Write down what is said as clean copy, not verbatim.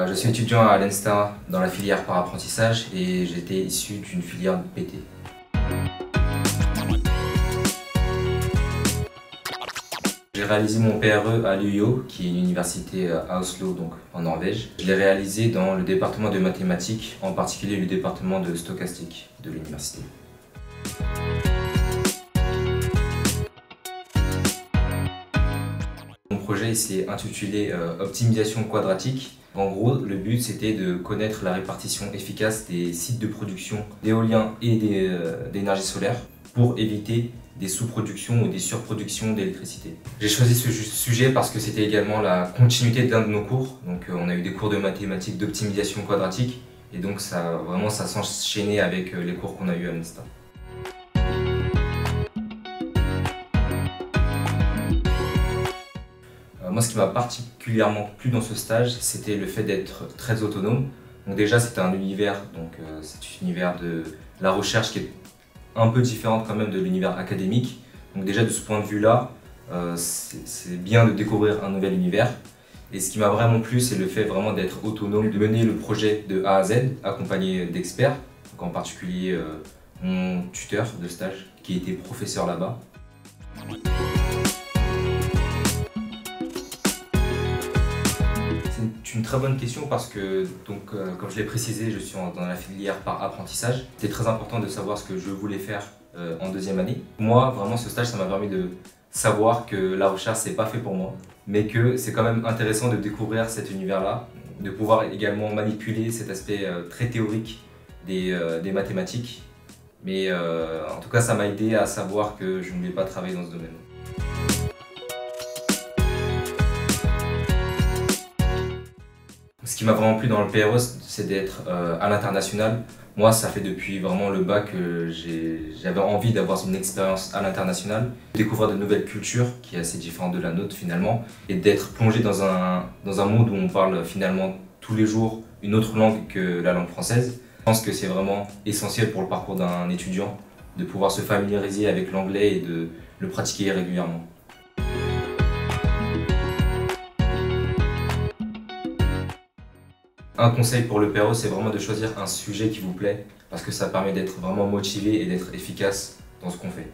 Je suis étudiant à l'ENSTA dans la filière par apprentissage et j'étais issu d'une filière de PT. J'ai réalisé mon PRE à l'UiO, qui est une université à Oslo, donc en Norvège. Je l'ai réalisé dans le département de mathématiques, en particulier le département de stochastique de l'université. Mon projet s'est intitulé Optimisation quadratique. En gros, le but c'était de connaître la répartition efficace des sites de production d'éolien et d'énergie solaire pour éviter des sous-productions ou des surproductions d'électricité. J'ai choisi ce sujet parce que c'était également la continuité d'un de nos cours. Donc on a eu des cours de mathématiques d'optimisation quadratique et donc ça s'enchaînait avec les cours qu'on a eu à l'ENSTA. Moi, ce qui m'a particulièrement plu dans ce stage, c'était le fait d'être très autonome. Donc déjà, c'était un univers, c'est l'univers de la recherche qui est un peu différente quand même de l'univers académique. Donc déjà, de ce point de vue-là, c'est bien de découvrir un nouvel univers. Et ce qui m'a vraiment plu, c'est le fait vraiment d'être autonome, de mener le projet de A à Z, accompagné d'experts, en particulier mon tuteur de stage, qui était professeur là-bas. C'est une très bonne question parce que, comme je l'ai précisé, je suis dans la filière par apprentissage. C'était très important de savoir ce que je voulais faire en deuxième année. Moi, vraiment, ce stage, ça m'a permis de savoir que la recherche, c'est pas fait pour moi, mais que c'est quand même intéressant de découvrir cet univers-là, de pouvoir également manipuler cet aspect très théorique des mathématiques. Mais en tout cas, ça m'a aidé à savoir que je ne voulais pas travailler dans ce domaine. Ce qui m'a vraiment plu dans le PRE, c'est d'être à l'international. Moi, ça fait depuis vraiment le bac que j'avais envie d'avoir une expérience à l'international, découvrir de nouvelles cultures, qui est assez différente de la nôtre finalement, et d'être plongé dans un monde où on parle finalement tous les jours une autre langue que la langue française. Je pense que c'est vraiment essentiel pour le parcours d'un étudiant de pouvoir se familiariser avec l'anglais et de le pratiquer régulièrement. Un conseil pour le PRE, c'est vraiment de choisir un sujet qui vous plaît parce que ça permet d'être vraiment motivé et d'être efficace dans ce qu'on fait.